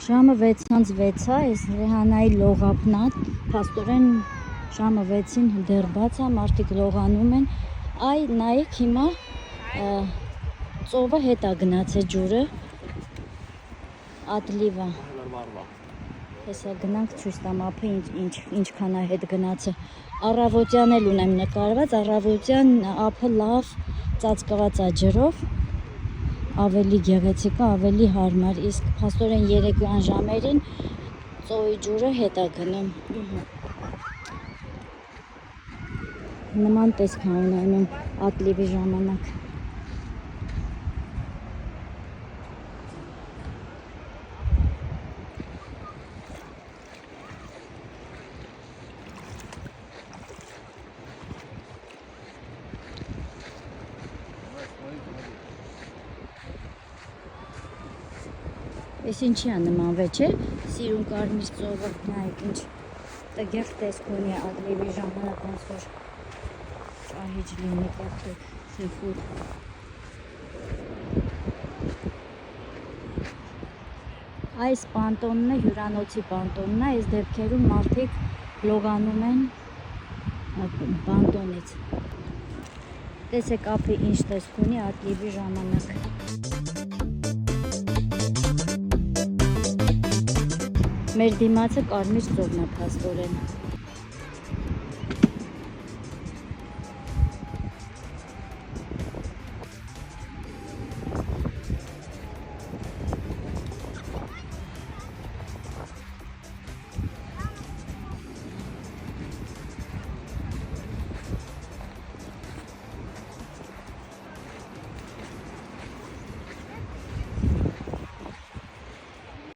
Ժամը 6:06 է, այս Ռեհանայի լողափն է, փաստորեն ժամը 6-ին դեռ բաց է, մարդիկ լողանում են։ Այ նայեք հիմա ծովը հետ է գնացել ջուրը։ Ադլիվա։ Հեսա գնանք ցույց տամ ափը ինչքան է հետ գնացել։ Առավոտյան էլ ունեմ նկարված, առավոտյան ափը լավ ծածկված է ջրով։ Ավելի գեղեցիկ է, ավելի հարմար, իսկ փաստորեն երեկոյան ժամերին ծովի ջուրը հետ է գնում։ Նման տեսք է ունենում ատլիվի ժամանակ։ Ես ինչի է նմանվե, չէ, սիրուն կարմիր ծովը, նայեք ինչ տգեղ տեսք ունի ատլիվի ժամանակ, ոնց որ ճահիճ լինի, կողտեք, սեֆուր։ Այս պանտոնն է, հյուրանոցի պանտոնն է, այս դեպքերում մարդիկ լողանում են պանտոնից։ Տեսեք ափը ինչ տեսք ունի ատլիվի ժամանակ։ Մեր դիմացը կարմիր ծովն է փաստորեն։